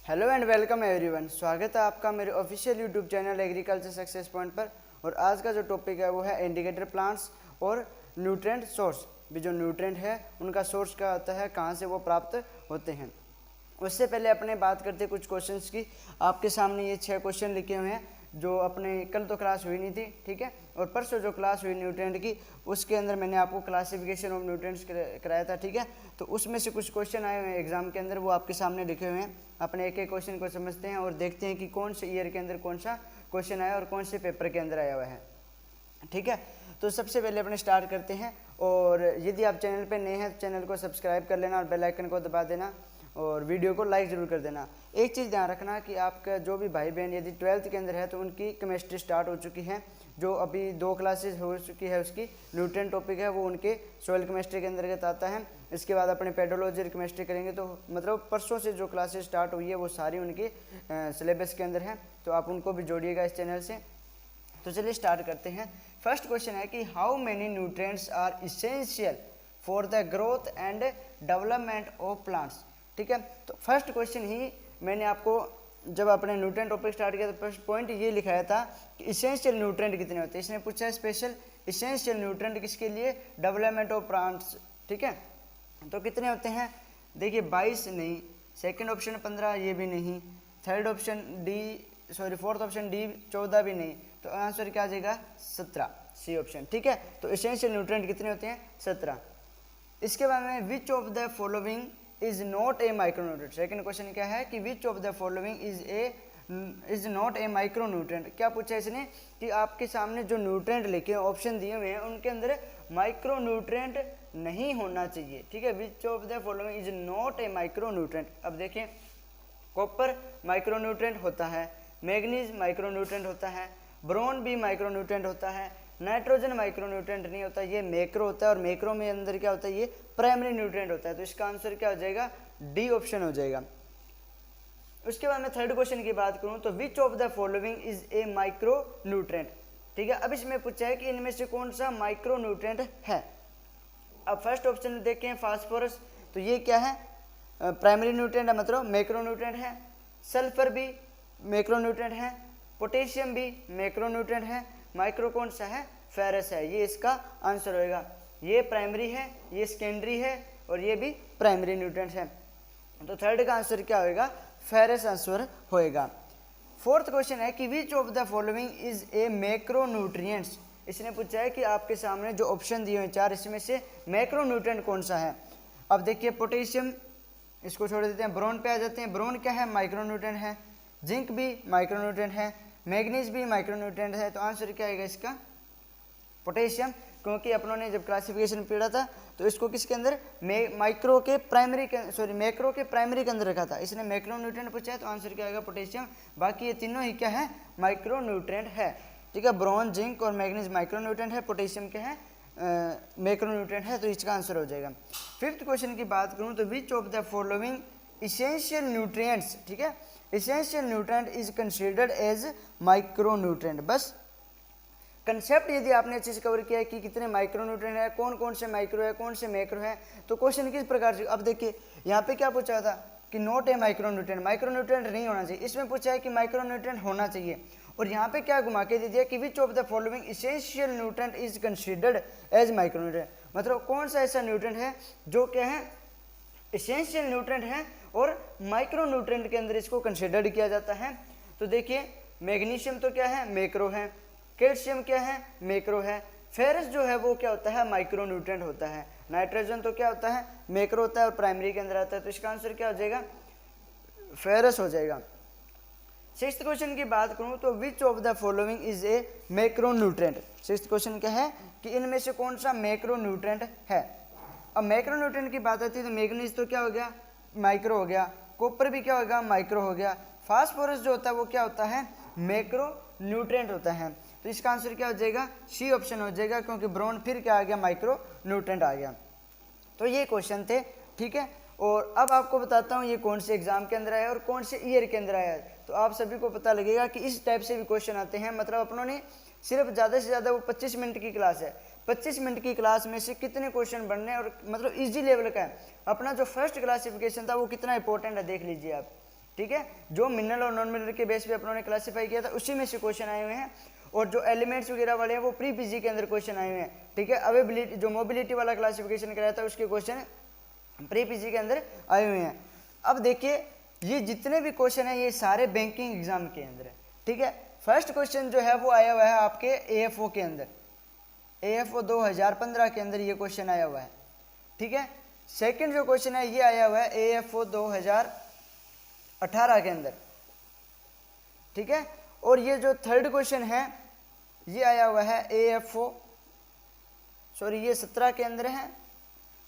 Hello and welcome everyone. स्वागत है आपका मेरे official YouTube channel agriculture success point पर। और आज का जो टॉपिक है वो है इंडिकेटर प्लांट्स और न्यूट्रेंट सोर्स। भी जो न्यूट्रेंट है उनका सोर्स क्या होता है, कहाँ से वो प्राप्त होते हैं। उससे पहले अपने बात करते कुछ क्वेश्चंस की। आपके सामने ये 6 क्वेश्चन लिखे हुए हैं जो अपने कल तो क्लास हुई नहीं थी, ठीक है। और परसों जो क्लास हुई न्यूट्रेंट की उसके अंदर मैंने आपको क्लासिफिकेशन ऑफ न्यूट्रेंट्स कराया था, ठीक है। तो उसमें से कुछ क्वेश्चन आए हुए हैं एग्जाम के अंदर, वो आपके सामने लिखे हुए हैं। अपने एक एक क्वेश्चन को समझते हैं और देखते हैं कि कौन से ईयर के अंदर कौन सा क्वेश्चन आया और कौन से पेपर के अंदर आया हुआ है, ठीक है। तो सबसे पहले अपने स्टार्ट करते हैं। और यदि आप चैनल पर नए हैं तो चैनल को सब्सक्राइब कर लेना और बेल आइकन को दबा देना और वीडियो को लाइक ज़रूर कर देना। एक चीज़ ध्यान रखना कि आपका जो भी भाई बहन यदि 12th के अंदर है तो उनकी केमिस्ट्री स्टार्ट हो चुकी है। जो अभी 2 क्लासेस हो चुकी है उसकी न्यूट्रिएंट टॉपिक है वो उनके सॉइल केमिस्ट्री के अंतर्गत आता है। इसके बाद अपने पेडोलॉजी और केमिस्ट्री करेंगे। तो मतलब परसों से जो क्लासेस स्टार्ट हुई है वो सारी उनकी सिलेबस के अंदर है, तो आप उनको भी जोड़िएगा इस चैनल से। तो चलिए स्टार्ट करते हैं। फर्स्ट क्वेश्चन है कि how many nutrients are essential for the growth and development of plants, ठीक है। तो फर्स्ट क्वेश्चन ही मैंने आपको जब अपने न्यूट्रिएंट टॉपिक स्टार्ट किया तो फर्स्ट पॉइंट ये लिखाया था कि इसेंशियल न्यूट्रिएंट कितने होते हैं। इसने पूछा है स्पेशल इसेंशियल न्यूट्रिएंट किसके लिए, डेवलपमेंट ऑफ प्लांट्स, ठीक है। तो कितने होते हैं, देखिए 22 नहीं, सेकंड ऑप्शन 15 ये भी नहीं, third option fourth option D 14 भी नहीं, तो आंसर क्या आ जाएगा 17, सी ऑप्शन, ठीक है। तो इसेंशियल न्यूट्रिएंट कितने होते हैं 17। इसके बाद में विच of the following is not a micronutrient. Second question क्या है कि which of the following is not a micronutrient. क्या पूछा इसने कि आपके सामने जो न्यूट्रिएंट लिखे ऑप्शन दिए हुए हैं उनके अंदर माइक्रोन्यूट्रिएंट नहीं होना चाहिए, ठीक है। विच of the following is not a micronutrient. अब देखिए कॉपर माइक्रोन्यूट्रिएंट होता है, मैग्नीज माइक्रोन्यूट्रिएंट होता है, ब्रोन भी माइक्रोन्यूट्रिएंट होता है, नाइट्रोजन माइक्रोन्यूट्रिएंट नहीं होता, ये मैक्रो होता है। और मैक्रो में अंदर क्या होता है, ये प्राइमरी न्यूट्रिएंट होता है। तो इसका आंसर क्या हो जाएगा, डी ऑप्शन हो जाएगा। उसके बाद मैं थर्ड क्वेश्चन की बात करूं तो which of the following is a micro nutrient, ठीक है। अब इसमें पूछा है कि इनमें से कौन सा माइक्रो न्यूट्रिएंट है। अब फर्स्ट ऑप्शन में देखें फास्फोरस, तो ये क्या है, प्राइमरी न्यूट्रिएंट है, मतलब मैक्रो न्यूट्रिएंट है। सल्फर भी मैक्रो न्यूट्रिएंट है, पोटेशियम भी मैक्रो न्यूट्रिएंट है, माइक्रो कौन सा है, फेरस है। ये इसका आंसर होएगा। ये प्राइमरी है, ये सेकेंडरी है और ये भी प्राइमरी न्यूट्रिएंट है। तो थर्ड का आंसर क्या होएगा, फेरस आंसर होएगा। फोर्थ क्वेश्चन है कि which of the following is a macro nutrients. इसने पूछा है कि आपके सामने जो ऑप्शन दिए हुए 4 इसमें से मैक्रो न्यूट्रिएंट कौन सा है। अब देखिए पोटेशियम, इसको छोड़ देते हैं, ब्रोन पे आ जाते हैं। ब्रोन क्या है, माइक्रो न्यूट्रिएंट है। जिंक भी माइक्रो न्यूट्रिएंट है, मैग्नीज भी माइक्रो न्यूट्रिएंट है। तो आंसर क्या आएगा इसका, पोटेशियम। क्योंकि अपनों ने जब क्लासिफिकेशन पढ़ा था तो इसको किसके अंदर, मैक्रो के प्राइमरी के अंदर रखा था। इसने मैक्रो न्यूट्रिएंट पूछा है तो आंसर क्या आएगा पोटेशियम। बाकी ये तीनों ही क्या है, माइक्रो न्यूट्रिएंट है, ठीक है। ब्रोन, जिंक और मैग्नीज माइक्रो न्यूट्रिएंट है, पोटेशियम क्या है, मैक्रो न्यूट्रिएंट है। तो इसका आंसर हो जाएगा। फिफ्थ क्वेश्चन की बात करूँ तो which of the following essential nutrients, ठीक है, essential nutrient is considered as micro nutrient. बस कंसेप्ट यदि आपने अच्छे से कवर किया है कि कितने माइक्रो न्यूट्रिएंट है, कौन कौन से माइक्रो है, कौन से मैक्रो है, तो क्वेश्चन किस प्रकार से। अब देखिए यहाँ पे क्या पूछा था कि not a micro nutrient, micro nutrient नहीं होना चाहिए। इसमें पूछा है कि माइक्रो न्यूट्रिएंट होना चाहिए। और यहाँ पे क्या घुमा के दे दिया कि which of the following essential nutrient is considered as micro nutrient. मतलब कौन सा ऐसा न्यूट्रिएंट है जो क्या है, इसेंशियल न्यूट्रिएंट है और माइक्रो न्यूट्रिएंट के अंदर इसको कंसिडर्ड किया जाता है। तो देखिए मैग्नीशियम तो क्या है, मैक्रो है। कैल्शियम क्या है, मैक्रो है। फेरस जो है वो क्या होता है, माइक्रो न्यूट्रिएंट होता है। नाइट्रोजन तो क्या होता है, मैक्रो होता है और प्राइमरी के अंदर आता है। तो इसका आंसर क्या हो जाएगा, फेरस हो जाएगा। सिक्स्थ क्वेश्चन की बात करूं तो which of the following is a macro nutrient. Sixth question क्या है कि इनमें से कौन सा मैक्रो न्यूट्रिएंट है। अब मैक्रो न्यूट्रिएंट की बात आती है तो मैग्नीज तो क्या हो गया, माइक्रो हो गया। कॉपर भी क्या होगा, माइक्रो हो गया। फास्फोरस जो होता है वो क्या होता है, मैक्रो न्यूट्रिएंट होता है। तो इसका आंसर क्या हो जाएगा, सी ऑप्शन हो जाएगा, क्योंकि ब्रोन फिर क्या आ गया, माइक्रो न्यूट्रिएंट आ गया। तो ये क्वेश्चन थे, ठीक है। और अब आपको बताता हूँ ये कौन से एग्जाम के अंदर आया और कौन से ईयर के अंदर आया है। तो आप सभी को पता लगेगा कि इस टाइप से भी क्वेश्चन आते हैं। मतलब अपनों ने सिर्फ ज़्यादा से ज़्यादा वो 25 मिनट की क्लास है, 25 मिनट की क्लास में से कितने क्वेश्चन बनने हैं और मतलब इजी लेवल का है। अपना जो फर्स्ट क्लासिफिकेशन था वो कितना इंपॉर्टेंट है देख लीजिए आप। ठीक है, जो मिनरल और नॉन मिनरल के बेस पे अपनों ने क्लासीफाई किया था उसी में से क्वेश्चन आए हुए हैं। और जो एलिमेंट्स वगैरह वाले हैं वो प्री पीजी के अंदर क्वेश्चन आए हुए हैं। ठीक है, अवेबिलिटी जो मोबिलिटी वाला क्लासिफिकेशन कराया था उसके क्वेश्चन प्री पीजी के अंदर आए हुए हैं। अब देखिए ये जितने भी क्वेश्चन है ये सारे बैंकिंग एग्जाम के अंदर है। ठीक है, फर्स्ट क्वेश्चन जो है वो आया हुआ है आपके एएफओ के अंदर, एएफओ 2015 के अंदर ये क्वेश्चन आया हुआ है। ठीक है, सेकंड जो क्वेश्चन है ये आया हुआ है एएफओ 2018 के अंदर। ठीक है, और ये जो थर्ड क्वेश्चन है ये आया हुआ है एएफओ ये 17 के अंदर है,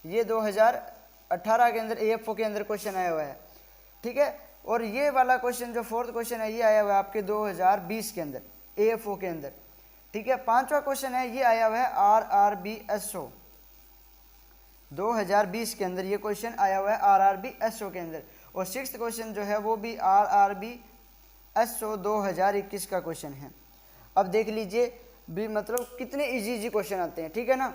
ये 2018 के अंदर एएफओ के अंदर क्वेश्चन आया हुआ है। ठीक है, और ये वाला क्वेश्चन जो फोर्थ क्वेश्चन है ये आया हुआ है आपके 2020 के अंदर एएफओ के अंदर। ठीक है, पांचवा क्वेश्चन है ये आया हुआ है आरआरबीएसओ 2020 के अंदर, ये क्वेश्चन आया हुआ है आरआरबीएसओ के अंदर। और सिक्स्थ क्वेश्चन जो है वो भी आरआरबीएसओ 2021 का क्वेश्चन है। अब देख लीजिए भी मतलब कितने इजी क्वेश्चन आते हैं। ठीक है ना,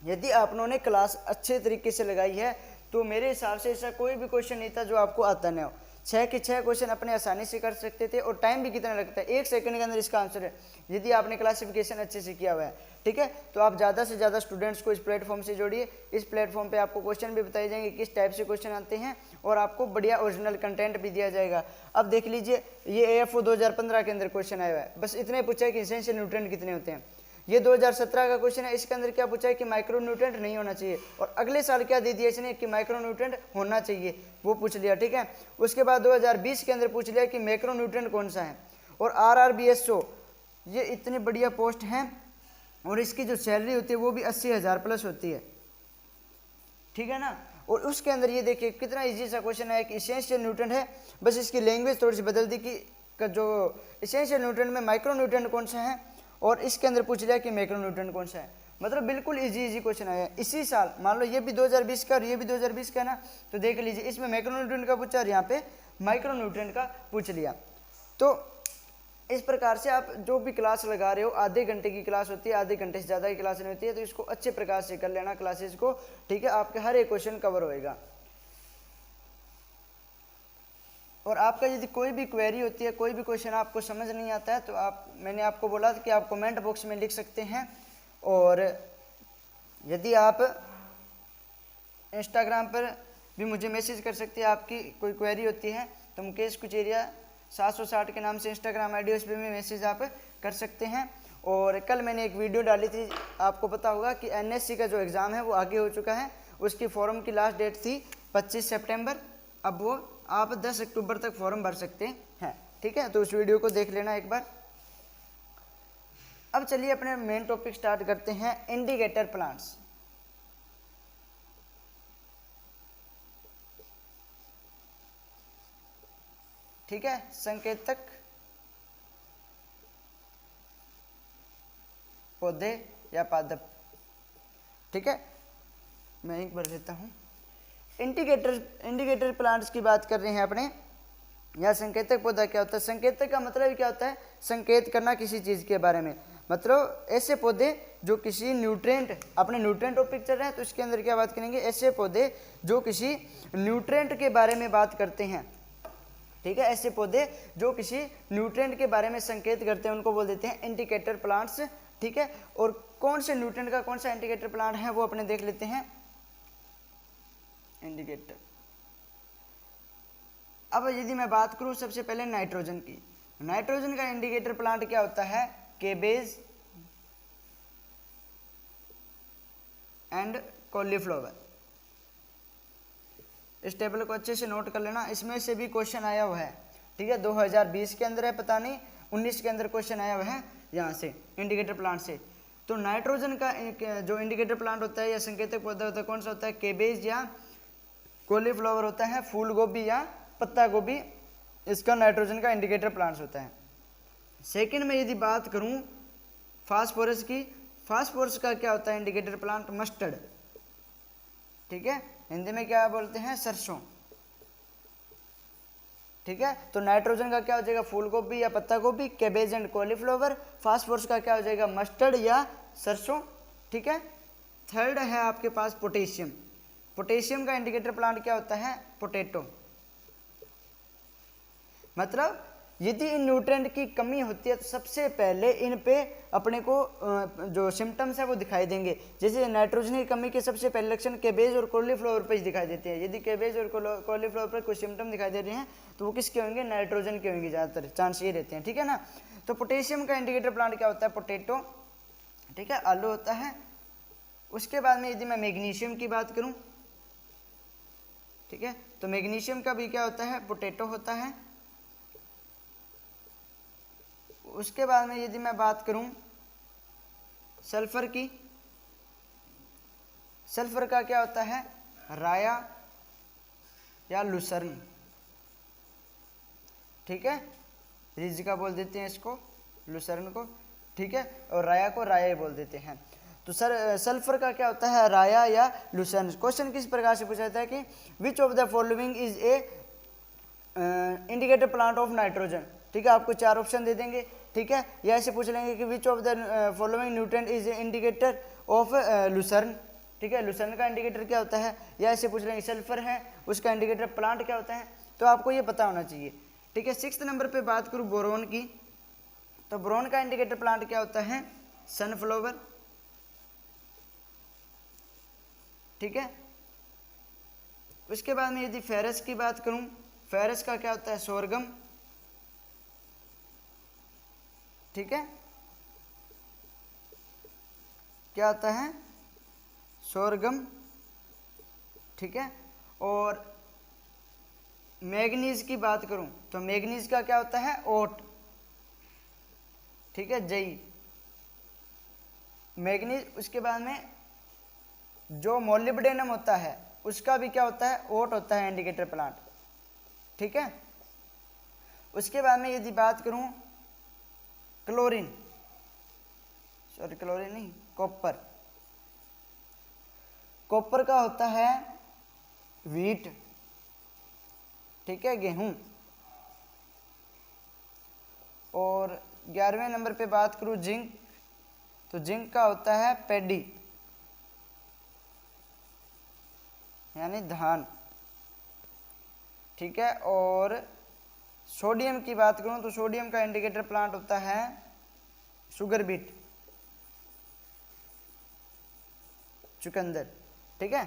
यदि आपने क्लास अच्छे तरीके से लगाई है तो मेरे हिसाब से ऐसा कोई भी क्वेश्चन नहीं था जो आपको आता ना हो। 6 के 6 क्वेश्चन अपने आसानी से कर सकते थे। और टाइम भी कितना लगता है, 1 सेकंड के अंदर इसका आंसर है यदि आपने क्लासिफिकेशन अच्छे से किया हुआ है। ठीक है, तो आप ज़्यादा से ज़्यादा स्टूडेंट्स को इस प्लेटफॉर्म से जोड़िए। इस प्लेटफॉर्म पे आपको क्वेश्चन भी बताए जाएंगे किस टाइप से क्वेश्चन आते हैं और आपको बढ़िया ओरिजिनल कंटेंट भी दिया जाएगा। अब देख लीजिए ये एएफओ 2015 के अंदर क्वेश्चन आया हुआ है, बस इतने पूछा है कि एसेंशियल न्यूट्रिएंट कितने होते हैं। ये 2017 का क्वेश्चन है, इसके अंदर क्या पूछा है कि माइक्रो न्यूट्रिएंट नहीं होना चाहिए। और अगले साल क्या दे दिया इसने कि माइक्रो न्यूट्रिएंट होना चाहिए, वो पूछ लिया। ठीक है, उसके बाद 2020 के अंदर पूछ लिया कि मैक्रो न्यूट्रिएंट कौन सा है। और आरआरबीएसओ ये इतनी बढ़िया पोस्ट है और इसकी जो सैलरी होती है वो भी 80,000 प्लस होती है। ठीक है ना, और उसके अंदर ये देखिए कितना इजी सा क्वेश्चन है कि एसेंशियल न्यूट्रिएंट है, बस इसकी लैंग्वेज थोड़ी सी बदल दी कि जो एसेंशियल न्यूट्रिएंट में माइक्रो न्यूट्रिएंट कौन सा है और इसके अंदर पूछ लिया कि मैक्रो न्यूट्रिएंट कौन सा है। मतलब बिल्कुल इजी क्वेश्चन आया है इसी साल। मान लो ये भी 2020 का और ये भी 2020 का है ना, तो देख लीजिए इसमें मैक्रो न्यूट्रिएंट का पूछा और यहाँ पे माइक्रो न्यूट्रिएंट का पूछ लिया। तो इस प्रकार से आप जो भी क्लास लगा रहे हो, आधे घंटे की क्लास होती है, आधे घंटे से ज़्यादा की क्लास नहीं होती है, तो इसको अच्छे प्रकार से कर लेना क्लासेस को। ठीक है, आपके हर एक क्वेश्चन कवर होएगा। और आपका यदि कोई भी क्वेरी होती है, कोई भी क्वेश्चन आपको समझ नहीं आता है, तो मैंने आपको बोला था कि आप कमेंट बॉक्स में लिख सकते हैं। और यदि आप इंस्टाग्राम पर भी मुझे मैसेज कर सकते हैं, आपकी कोई क्वेरी होती है तो मुकेश कुचेरिया 760 के नाम से इंस्टाग्राम आईडी, उस पर भी मैसेज आप कर सकते हैं। और कल मैंने एक वीडियो डाली थी, आपको पता होगा कि एनएससी का जो एग्ज़ाम है वो आगे हो चुका है। उसकी फॉर्म की लास्ट डेट थी 25 सितंबर, अब वो आप 10 अक्टूबर तक फॉर्म भर सकते हैं। ठीक है, तो उस वीडियो को देख लेना एक बार। अब चलिए अपने मेन टॉपिक स्टार्ट करते हैं, इंडिकेटर प्लांट्स। ठीक है, संकेतक पौधे या पादप। ठीक है, मैं एक बार लेता हूँ। इंडिकेटर प्लांट्स की बात कर रहे हैं अपने। या संकेतक पौधा क्या होता है? संकेतक का मतलब क्या होता है? संकेत करना किसी चीज़ के बारे में। मतलब ऐसे पौधे जो किसी न्यूट्रिएंट, अपने न्यूट्रिएंट टॉपिक चल रहे हैं तो इसके अंदर क्या बात करेंगे, ऐसे पौधे जो किसी न्यूट्रिएंट के बारे में बात करते हैं। ठीक है, ऐसे पौधे जो किसी न्यूट्रिएंट के बारे में संकेत करते हैं उनको बोल देते हैं इंडिकेटर प्लांट्स। ठीक है, और कौन से न्यूट्रिएंट का कौन सा इंडिकेटर प्लांट है वो अपने देख लेते हैं। इंडिकेटर, अब यदि मैं बात करूं सबसे पहले नाइट्रोजन की, नाइट्रोजन का इंडिकेटर प्लांट क्या होता है? Cabbage and cauliflower. इस टेबल को अच्छे से नोट कर लेना, इसमें से भी क्वेश्चन आया हुआ है। ठीक है, 2020 के अंदर है, पता नहीं 19 के अंदर क्वेश्चन आया हुआ है यहाँ से इंडिकेटर प्लांट से। तो नाइट्रोजन का जो इंडिकेटर प्लांट होता है या संकेतक पौधा होता है कौन सा होता है? केबेज या कॉलीफ्लावर होता है, फूल गोभी या पत्ता गोभी, इसका नाइट्रोजन का इंडिकेटर प्लांट्स होता है। सेकंड में यदि बात करूं फास्फोरस की, फास्फोरस का क्या होता है इंडिकेटर प्लांट? मस्टर्ड। ठीक है, हिंदी में क्या बोलते हैं? सरसों। ठीक है, तो नाइट्रोजन का क्या हो जाएगा? फूल गोभी या पत्ता गोभी, कैबेज एंड कॉलीफ्लावर। फास्फोरस का क्या हो जाएगा? मस्टर्ड या सरसों। ठीक है, थर्ड है आपके पास पोटेशियम। पोटेशियम का इंडिकेटर प्लांट क्या होता है? पोटैटो। मतलब यदि इन न्यूट्रेंट की कमी होती है तो सबसे पहले इन पे अपने को जो सिम्टम्स है वो दिखाई देंगे। जैसे नाइट्रोजन की कमी के सबसे पहले लक्षण केबेज और कॉलीफ्लावर पर दिखाई देते हैं। यदि केबेज और कॉलीफ्लावर पर कुछ सिम्टम दिखाई दे रहे हैं तो वो किसके होंगे, नाइट्रोजन के होंगे, ज़्यादातर चांस ये रहते हैं, ठीक है ना। तो पोटेशियम का इंडिकेटर प्लांट क्या होता है, पोटैटो, ठीक है, आलू होता है। उसके बाद में यदि मैं मैग्नीशियम की बात करूं, ठीक है, तो मैग्नीशियम का भी क्या होता है, पोटैटो होता है। उसके बाद में यदि मैं बात करूं सल्फर की, सल्फर का क्या होता है, राया या लुसर्न, ठीक है, रिजिका बोल देते हैं इसको, लुसर्न को, ठीक है, और राया को राया बोल देते हैं। तो सल्फर का क्या होता है, राया या लुसर्न। क्वेश्चन किस प्रकार से पूछा जाता है कि which of the following is a indicator plant of nitrogen, ठीक है, आपको 4 ऑप्शन दे देंगे, ठीक है, या ऐसे पूछ लेंगे कि which of the following nutrient is indicator of Lucerne, ठीक है, लुसर्न का इंडिकेटर क्या होता है, या ऐसे पूछ लेंगे सल्फर है उसका इंडिकेटर प्लांट क्या होता है, तो आपको ये पता होना चाहिए, ठीक है। 6 नंबर पे बात करूँ बोरोन की, तो बोरोन का इंडिकेटर प्लांट क्या होता है, सनफ्लावर, ठीक है। उसके बाद में यदि फेरस की बात करूं, फेरस का क्या होता है, सोरगम, ठीक है, क्या होता है, सोरगम, ठीक है। और मैग्नीज की बात करूं तो मैग्नीज का क्या होता है, ओट, ठीक है, जई, मैग्नीज। उसके बाद में जो मोलिब्डेनम होता है उसका भी क्या होता है, ओट होता है इंडिकेटर प्लांट, ठीक है। उसके बाद में यदि बात करूं क्लोरीन, सॉरी क्लोरीन नहीं, कॉपर, कॉपर का होता है व्हीट, ठीक है, गेहूं। और 11वें नंबर पे बात करूं जिंक, तो जिंक का होता है पैडी यानी धान, ठीक है। और सोडियम की बात करूं तो सोडियम का इंडिकेटर प्लांट होता है शुगर बीट, चुकंदर, ठीक है।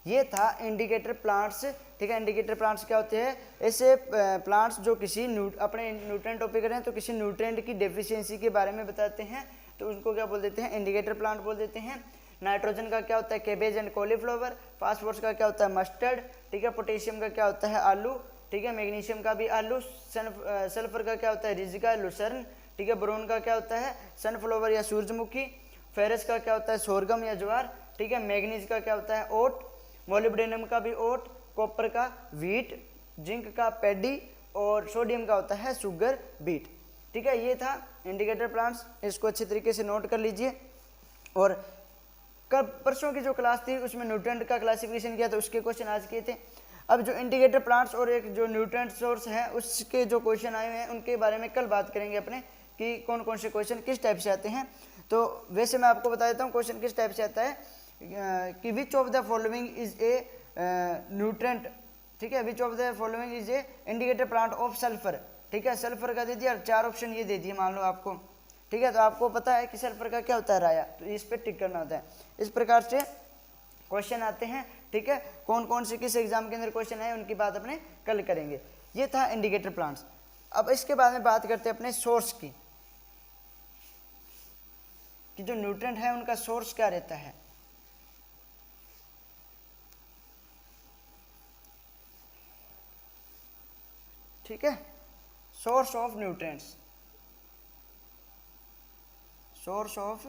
ये था इंडिकेटर प्लांट्स, ठीक है। इंडिकेटर प्लांट्स क्या होते हैं, ऐसे प्लांट्स जो किसी अपने न्यूट्रेंट टॉपिक करें तो किसी न्यूट्रेंट की डेफिशिएंसी के बारे में बताते हैं, तो उनको क्या बोल देते हैं, इंडिकेटर प्लांट बोल देते हैं। नाइट्रोजन का क्या होता है, केबेज एंड कॉलीफ्लावर। फास्फोरस का क्या होता है, मस्टर्ड, ठीक है। पोटेशियम का क्या होता है, आलू, ठीक है। मैग्नीशियम का भी आलू। सल्फर का क्या होता है, रिजिका, लुसर्न, ठीक है। बोरोन का क्या होता है, सनफ्लावर या सूरजमुखी। फेरस का क्या होता है, सोरगम या ज्वार, ठीक है। मैग्नीज का क्या होता है, ओट। मोलिब्डेनम का भी ओट। कॉपर का व्हीट। जिंक का पैडी। और सोडियम का होता है शुगर बीट, ठीक है। ये था इंडिकेटर प्लांट्स, इसको अच्छे तरीके से नोट कर लीजिए। और कल परसों की जो क्लास थी उसमें न्यूट्रेंट का क्लासिफिकेशन किया, तो उसके क्वेश्चन आज किए थे। अब जो इंडिकेटर प्लांट्स और एक जो न्यूट्रेंट सोर्स है उसके जो क्वेश्चन आए हुए हैं उनके बारे में कल बात करेंगे अपने, कि कौन कौन से क्वेश्चन किस टाइप से आते हैं। तो वैसे मैं आपको बता देता हूँ क्वेश्चन किस टाइप से आता है, कि which of the following is a nutrient, ठीक है। विच of the following is a indicator plant of sulphur, ठीक है। सल्फर का दे दिया, 4 ऑप्शन ये दे दिए मान लो आपको, ठीक है। तो आपको पता है कि सल्फर का क्या होता है, राया, तो इस पर टिक करना होता है। इस प्रकार से क्वेश्चन आते हैं, ठीक है। कौन कौन से किस एग्जाम के अंदर क्वेश्चन आए उनकी बात अपने कल करेंगे। ये था इंडिकेटर प्लांट्स। अब इसके बाद में बात करते हैं अपने सोर्स की, कि जो न्यूट्रेंट है उनका सोर्स क्या रहता है। ठीक है, source of nutrients, source of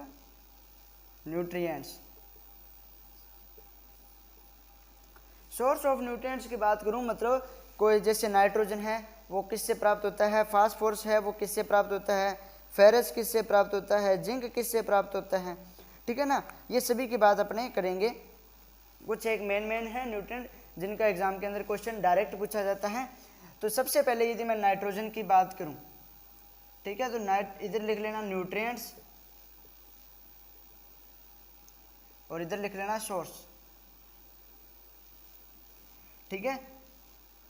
nutrients. Source of nutrients की बात करूं, मतलब कोई जैसे नाइट्रोजन है वो किससे प्राप्त होता है, फास्फोरस है वो किससे प्राप्त होता है, फेरस किससे प्राप्त होता है, जिंक किससे प्राप्त होता है, ठीक है ना। ये सभी की बात अपने करेंगे। कुछ एक मेन है न्यूट्रिएंट जिनका एग्जाम के अंदर क्वेश्चन डायरेक्ट पूछा जाता है। तो सबसे पहले यदि मैं नाइट्रोजन की बात करूं, ठीक है, तो इधर लिख लेना न्यूट्रिएंट्स और इधर लिख लेना सोर्स। ठीक है,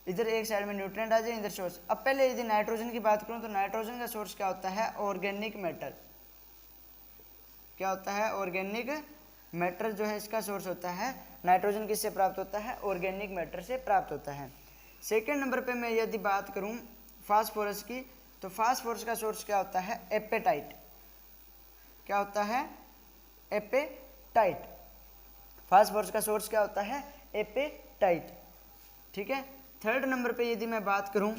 इधर एक साइड में न्यूट्रिएंट आ जाए, इधर सोर्स। अब पहले यदि नाइट्रोजन की बात करूं तो नाइट्रोजन का सोर्स क्या होता है, ऑर्गेनिक मैटर। क्या होता है, ऑर्गेनिक मैटर जो है इसका सोर्स होता है। नाइट्रोजन किससे प्राप्त होता है, ऑर्गेनिक मैटर से प्राप्त होता है। सेकेंड नंबर पे मैं यदि बात करूं फास्फोरस की, तो फास्फोरस का सोर्स क्या होता है, एपेटाइट। क्या होता है, एपेटाइट। फास्फोरस का सोर्स क्या होता है, एपेटाइट। ठीक है। थर्ड नंबर पे यदि मैं बात करूं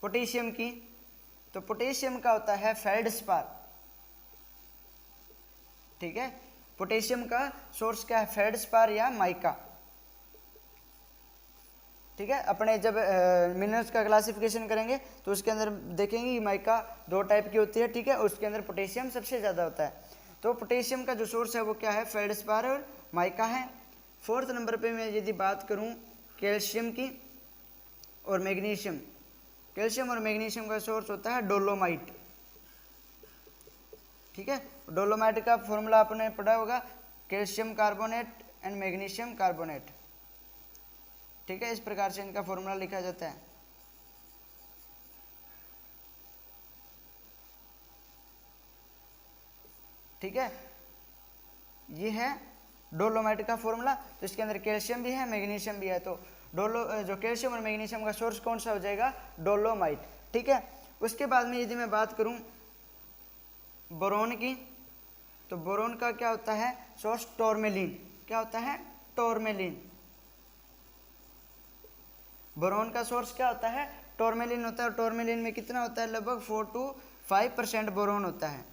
पोटेशियम की, तो पोटेशियम का होता है फेल्डस्पार। ठीक है, पोटेशियम का सोर्स क्या है, फेल्डस्पार या माइका। ठीक है, अपने जब मिनरल्स का क्लासिफिकेशन करेंगे तो उसके अंदर देखेंगे कि माइका दो टाइप की होती है। ठीक है, उसके अंदर पोटेशियम सबसे ज़्यादा होता है। तो पोटेशियम का जो सोर्स है वो क्या है, फेल्डस्पार और माइका है। फोर्थ नंबर पे मैं यदि बात करूं कैल्शियम की और मैग्नीशियम, कैल्शियम और मैग्नीशियम का सोर्स होता है डोलोमाइट। ठीक है, डोलोमाइट का फॉर्मूला आपने पढ़ा होगा, calcium carbonate and magnesium carbonate. ठीक है, इस प्रकार से इनका फॉर्मूला लिखा जाता है। ठीक है, ये है डोलोमाइट का फॉर्मूला। तो इसके अंदर कैल्शियम भी है, मैग्नीशियम भी है। तो जो कैल्शियम और मैग्नीशियम का सोर्स कौन सा हो जाएगा, डोलोमाइट। ठीक है, उसके बाद में यदि मैं बात करूं बोरोन की, तो बोरोन का क्या होता है सोर्स, टोरमेलिन। क्या होता है, टोरमेलिन। बोरोन का सोर्स क्या होता है, टोरमेलिन होता है। और टोरमेलिन में कितना होता है, लगभग 4 to 5% बोरोन होता है।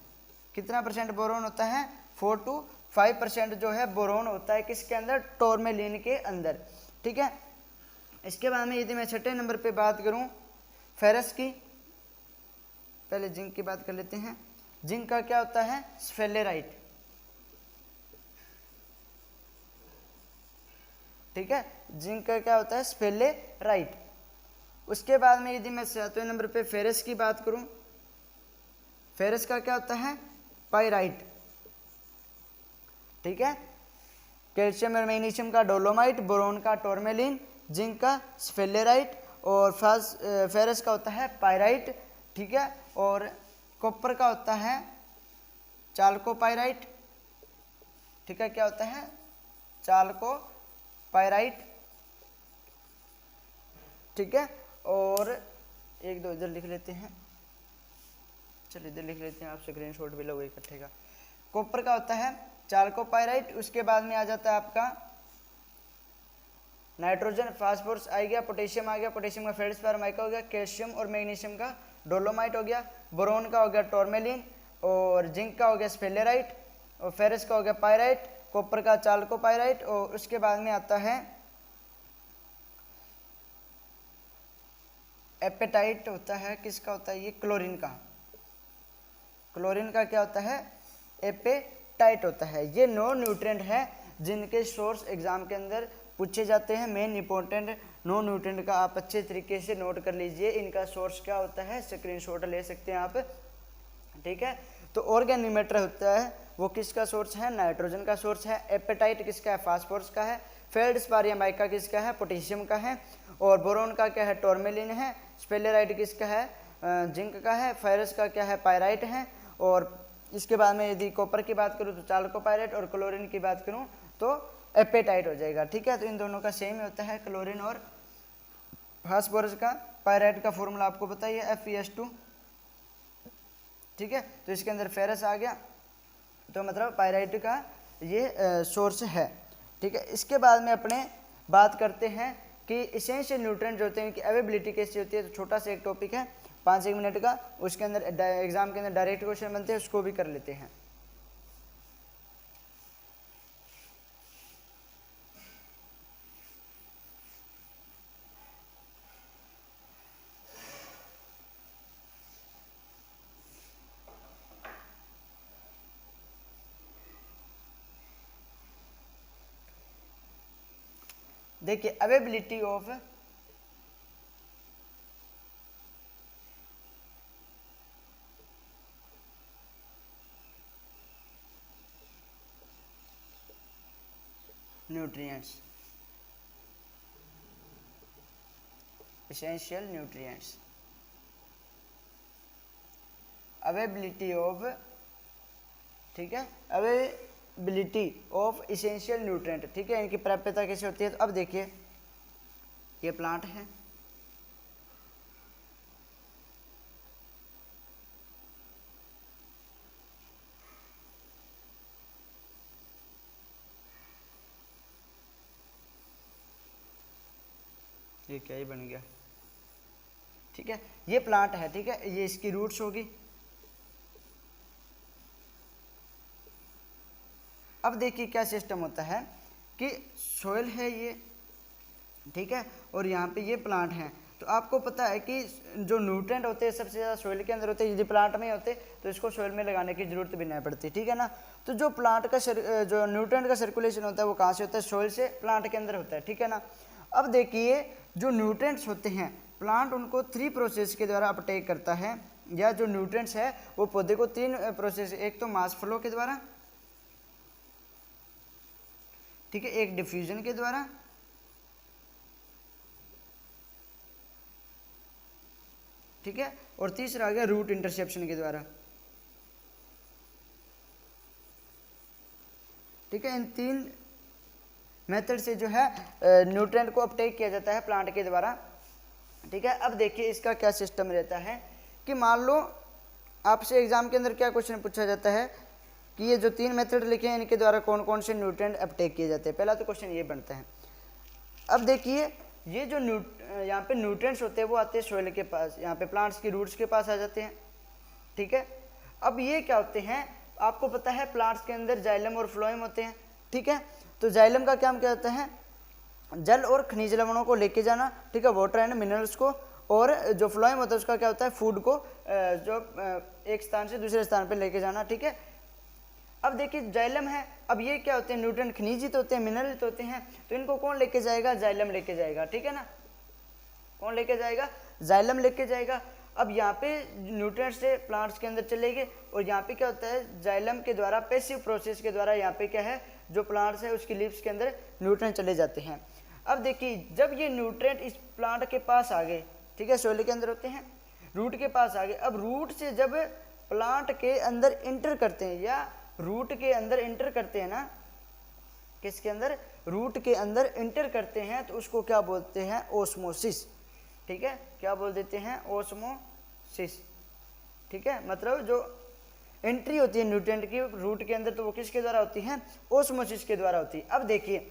कितना परसेंट बोरोन होता है, 4 to 5% जो है बोरोन होता है किसके अंदर, टोरमेलिन के अंदर। ठीक है, इसके बाद में यदि मैं छठे नंबर पे बात करूं फेरस की, पहले जिंक की बात कर लेते हैं। जिंक का क्या होता है, स्फेलेराइट। ठीक है, जिंक का क्या होता है, स्फेलेराइट। उसके बाद में यदि मैं सातवें नंबर पे फेरस की बात करूं, फेरस का क्या होता है, पाइराइट। ठीक है, कैल्शियम और मैग्नीशियम का डोलोमाइट, बोरोन का टोरमेलिन, जिंक का स्फेलेराइट और फेरस का होता है पाइराइट। ठीक है, और कॉपर का होता है चाल्कोपाइराइट। ठीक है, क्या होता है, चाल्कोपाइराइट। ठीक है, और एक दो इधर लिख लेते हैं, चलिए इधर लिख लेते हैं, आप स्क्रीनशॉट भी लोगे इकट्ठे का। कॉपर का होता है चाल्कोपाइराइट। उसके बाद में आ जाता है आपका नाइट्रोजन, फास्फोरस आ गया, पोटेशियम आ गया, पोटेशियम का फेल्डस्पार माइका हो गया, कैल्शियम और मैग्नीशियम का डोलोमाइट हो गया, बोरोन का हो गया टोरमेलिन, और जिंक का हो गया स्फेलेराइट, और फेरस का हो गया पाइराइट, कॉपर का चाल्कोपाइराइट। और उसके बाद में आता है एपेटाइट होता है, किसका होता है ये, क्लोरीन का। क्लोरीन का क्या होता है, एपेटाइट होता है। ये 9 न्यूट्रिएंट है जिनके सोर्स एग्जाम के अंदर पूछे जाते हैं। मेन इंपॉर्टेंट 9 न्यूट्रिएंट का आप अच्छे तरीके से नोट कर लीजिए, इनका सोर्स क्या होता है, स्क्रीनशॉट ले सकते हैं आप। ठीक है, तो ऑर्गेनिक मैटर होता है वो किसका सोर्स है, नाइट्रोजन का सोर्स है। एपेटाइट किसका है, फास्फोरस का है। फेल्डस्पार या माइका किसका है, पोटेशियम का है। और बोरोन का क्या है, टोरमेलिन है। स्फेलेराइट किसका है, जिंक का है। फेरस का क्या है, पाइराइट है। और इसके बाद में यदि कॉपर की बात करूँ तो चाल्कोपाइराइट, और क्लोरीन की बात करूँ तो एपेटाइट हो जाएगा। ठीक है, तो इन दोनों का सेम ही होता है, क्लोरीन और फास्फोरस का। पाइराइट का फॉर्मूला आपको बताइए, FeS2। ठीक है, तो इसके अंदर फेरस आ गया, तो मतलब पाइराइट का ये सोर्स है। ठीक है, इसके बाद में अपने बात करते हैं कि इसेंशियल न्यूट्रिएंट जो होते हैं कि अवेबिलिटी कैसी होती है। तो छोटा सा एक टॉपिक है 5-1 मिनट का, उसके अंदर एग्जाम के अंदर डायरेक्ट क्वेश्चन बनते हैं, उसको भी कर लेते हैं। देखिए availability of nutrients, essential nutrients, availability of, ठीक है, अवेलेबिलिटी ऑफ एसेंशियल न्यूट्रिएंट, ठीक है, इनकी प्राप्यता कैसे होती है। तो अब देखिए ये प्लांट है, ये क्या ही बन गया, ठीक है, ये प्लांट है, ठीक है, ये इसकी रूट्स होगी। अब देखिए क्या सिस्टम होता है कि सोयल है ये, ठीक है, और यहाँ पे ये प्लांट है। तो आपको पता है कि जो न्यूट्रिएंट होते हैं सबसे ज़्यादा सोयल के अंदर होते हैं, यदि प्लांट में होते तो इसको सोयल में लगाने की जरूरत भी नहीं पड़ती, ठीक है ना। तो जो प्लांट का जो न्यूट्रिएंट का सर्कुलेशन होता है वो कहाँ से होता है, सोयल से प्लांट के अंदर होता है, ठीक है ना। अब देखिए जो न्यूट्रिएंट्स होते हैं प्लांट उनको 3 प्रोसेस के द्वारा अपटेक करता है, या जो न्यूट्रिएंट्स है वो पौधे को 3 प्रोसेस, एक तो मास फ्लो के द्वारा, ठीक है, एक डिफ्यूजन के द्वारा, ठीक है, और तीसरा आ गया रूट इंटरसेप्शन के द्वारा, ठीक है। इन 3 मेथड से जो है न्यूट्रिएंट को अपटेक किया जाता है प्लांट के द्वारा, ठीक है। अब देखिए इसका क्या सिस्टम रहता है कि मान लो आपसे एग्जाम के अंदर क्या क्वेश्चन पूछा जाता है कि ये जो 3 मेथड लिखे हैं इनके द्वारा कौन कौन से न्यूट्रिएंट अपटेक किए जाते हैं। पहला तो क्वेश्चन ये बनता है। अब देखिए ये जो यहाँ पे न्यूट्रिएंट्स होते हैं वो आते हैं सोइल के पास, यहाँ पे प्लांट्स की रूट्स के पास आ जाते हैं, ठीक है। अब ये क्या होते हैं, आपको पता है प्लांट्स के अंदर जाइलम और फ्लोएम होते हैं, ठीक है। तो जाइलम का काम क्या होता है, जल और खनिज लवणों को लेके जाना, ठीक है, वाटर एंड मिनरल्स को, और जो फ्लोएम होता है उसका क्या होता है, फूड को जो एक स्थान से दूसरे स्थान पर लेके जाना, ठीक है। अब देखिए जाइलम है, अब ये क्या होते हैं, न्यूट्रिएंट खनिजित होते हैं, मिनरलित होते हैं, तो इनको कौन लेके जाएगा, जाइलम लेके जाएगा, ठीक है ना। कौन लेके जाएगा, जाइलम लेके जाएगा। अब यहाँ पे न्यूट्रिएंट्स से प्लांट्स के अंदर चले गए, और यहाँ पे क्या होता है, जाइलम के द्वारा पैसिव प्रोसेस के द्वारा यहाँ पे क्या है, जो प्लांट्स है उसकी लीव्स के अंदर न्यूट्रिएंट चले जाते हैं। अब देखिए जब ये न्यूट्रिएंट इस प्लांट के पास आ गए, ठीक है, सोइल के अंदर होते हैं, रूट के पास आ गए। अब रूट से जब प्लांट के अंदर इंटर करते हैं, या रूट के अंदर इंटर करते हैं ना, किसके अंदर, रूट के अंदर इंटर करते हैं, तो उसको क्या बोलते हैं, ओस्मोसिस, ठीक है, क्या बोल देते हैं, ओस्मोसिस, ठीक है। मतलब जो एंट्री होती है न्यूट्रिएंट की रूट के अंदर तो वो किसके द्वारा होती है, ओस्मोसिस के द्वारा होती है। अब देखिए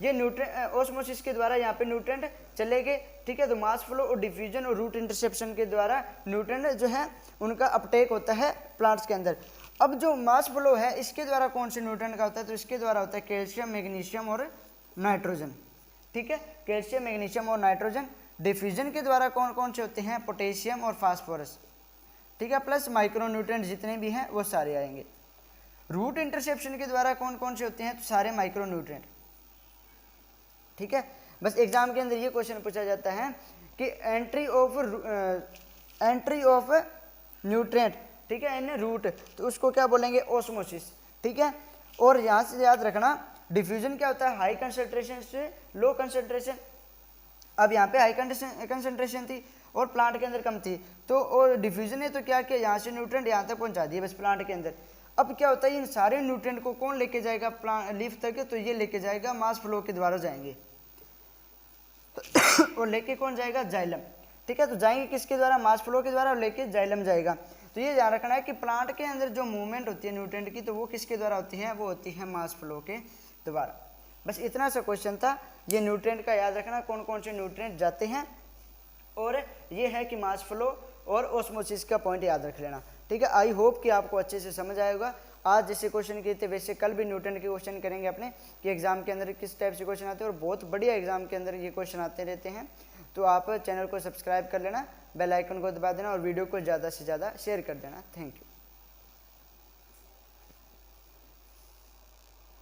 ये न्यूट्रिएंट ओस्मोसिस के द्वारा यहाँ पे न्यूट्रिएंट चले गए, ठीक है। तो मास फ्लो और डिफ्यूजन और रूट इंटरसेप्शन के द्वारा न्यूट्रिएंट जो है उनका अपटेक होता है प्लांट्स के अंदर। अब जो मास फ्लो है इसके द्वारा कौन से न्यूट्रिएंट का होता है, तो इसके द्वारा होता है कैल्शियम, मैग्नीशियम और नाइट्रोजन, ठीक है, कैल्शियम, मैग्नीशियम और नाइट्रोजन। डिफ्यूजन के द्वारा कौन कौन से होते हैं, पोटेशियम और फास्फोरस, ठीक है, प्लस माइक्रो न्यूट्रिएंट जितने भी हैं वो सारे आएंगे। रूट इंटरसेप्शन के द्वारा कौन कौन से होते हैं, तो सारे माइक्रो न्यूट्रिएंट, ठीक है। बस एग्जाम के अंदर ये क्वेश्चन पूछा जाता है कि एंट्री ऑफ न्यूट्रिएंट, ठीक है, इन रूट, तो उसको क्या बोलेंगे, ओस्मोसिस, ठीक है। और यहाँ से याद रखना डिफ्यूजन क्या होता है, हाई कंसंट्रेशन से लो कंसंट्रेशन। अब यहाँ पे हाई कंसंट्रेशन थी और प्लांट के अंदर कम थी, तो और डिफ्यूजन ने तो क्या किया, यहाँ से न्यूट्रिएंट यहाँ तक पहुँचा दिए बस प्लांट के अंदर। अब क्या होता है, इन सारे न्यूट्रिएंट को कौन लेके जाएगा प्लांट लीफ तक, तो ये लेके जाएगा मास फ्लो के द्वारा जाएंगे, तो और लेके कौन जाएगा, जाइलम, ठीक है। तो जाएंगे किसके द्वारा, मास फ्लो के द्वारा, और लेके जाइलम जाएगा। तो ये ध्यान रखना है कि प्लांट के अंदर जो मूवमेंट होती है न्यूट्रिएंट की, तो वो किसके द्वारा होती है, वो होती है मास फ्लो के द्वारा। बस इतना सा क्वेश्चन था, ये न्यूट्रिएंट का याद रखना कौन कौन से न्यूट्रिएंट जाते हैं, और ये है कि मास फ्लो और ओस्मोसिस का पॉइंट याद रख लेना, ठीक है। आई होप कि आपको अच्छे से समझ आएगा। आज जैसे क्वेश्चन किए थे वैसे कल भी न्यूट्रिएंट के क्वेश्चन करेंगे अपने, कि एग्जाम के अंदर किस टाइप से क्वेश्चन आते हैं, और बहुत बढ़िया एग्जाम के अंदर ये क्वेश्चन आते रहते हैं। तो आप चैनल को सब्सक्राइब कर लेना, बेल आइकन को दबा देना, और वीडियो को ज़्यादा से ज़्यादा शेयर कर देना। Thank you.